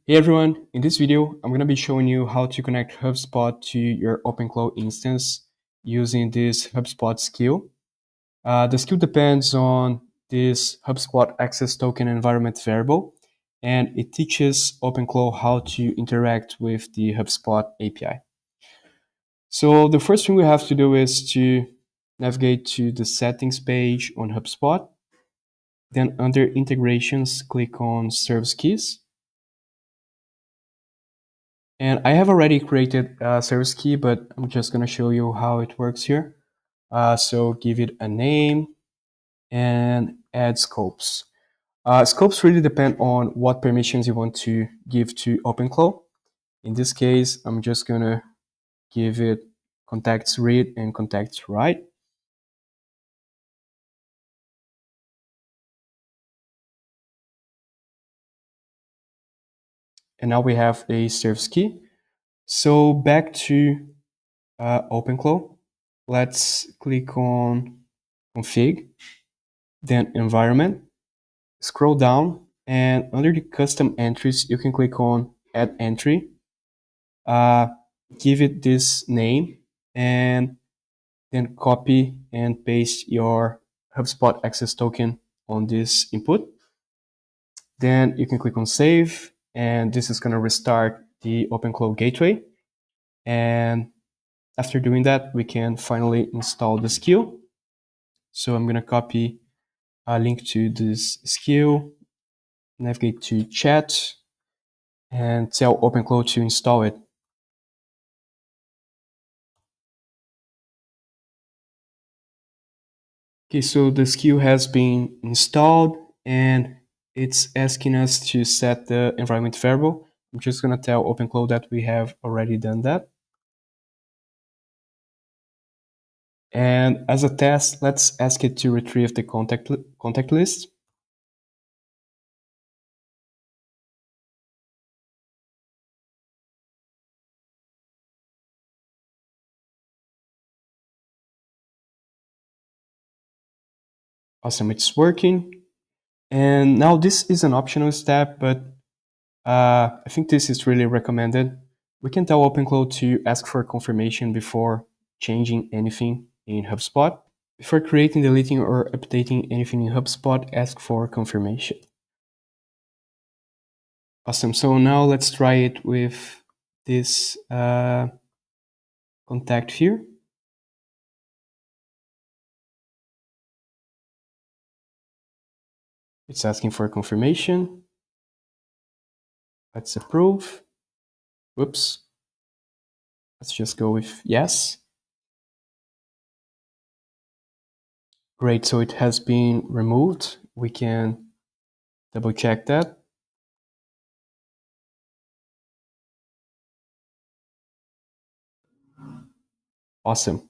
Hey everyone, in this video, I'm going to be showing you how to connect HubSpot to your OpenClaw instance using this HubSpot skill. The skill depends on this HubSpot access token environment variable, and it teaches OpenClaw how to interact with the HubSpot API. So the first thing we have to do is to navigate to the settings page on HubSpot. Then under integrations, click on service keys. And I have already created a service key, but I'm just going to show you how it works here. So give it a name and add scopes. Scopes really depend on what permissions you want to give to OpenClaw. In this case, I'm just going to give it contacts read and contacts write. And now we have a service key. So back to OpenClaw. Let's click on config, then environment. Scroll down, and under the custom entries, you can click on add entry. Give it this name, and then copy and paste your HubSpot access token on this input. Then you can click on save, and this is going to restart the OpenClaw gateway. And after doing that, we can finally install the skill. So I'm going to copy a link to this skill, navigate to chat, and tell OpenClaw to install it. Okay, so the skill has been installed and it's asking us to set the environment variable. I'm just going to tell OpenClaw that we have already done that. And as a test, let's ask it to retrieve the contact list. Awesome, it's working. And now this is an optional step, but I think this is really recommended. We can tell OpenClaw to ask for confirmation before changing anything in HubSpot. Before creating, deleting, or updating anything in HubSpot, ask for confirmation. Awesome. So now let's try it with this contact here. It's asking for confirmation. Let's approve. Whoops. Let's just go with yes. Great. So it has been removed. We can double check that. Awesome.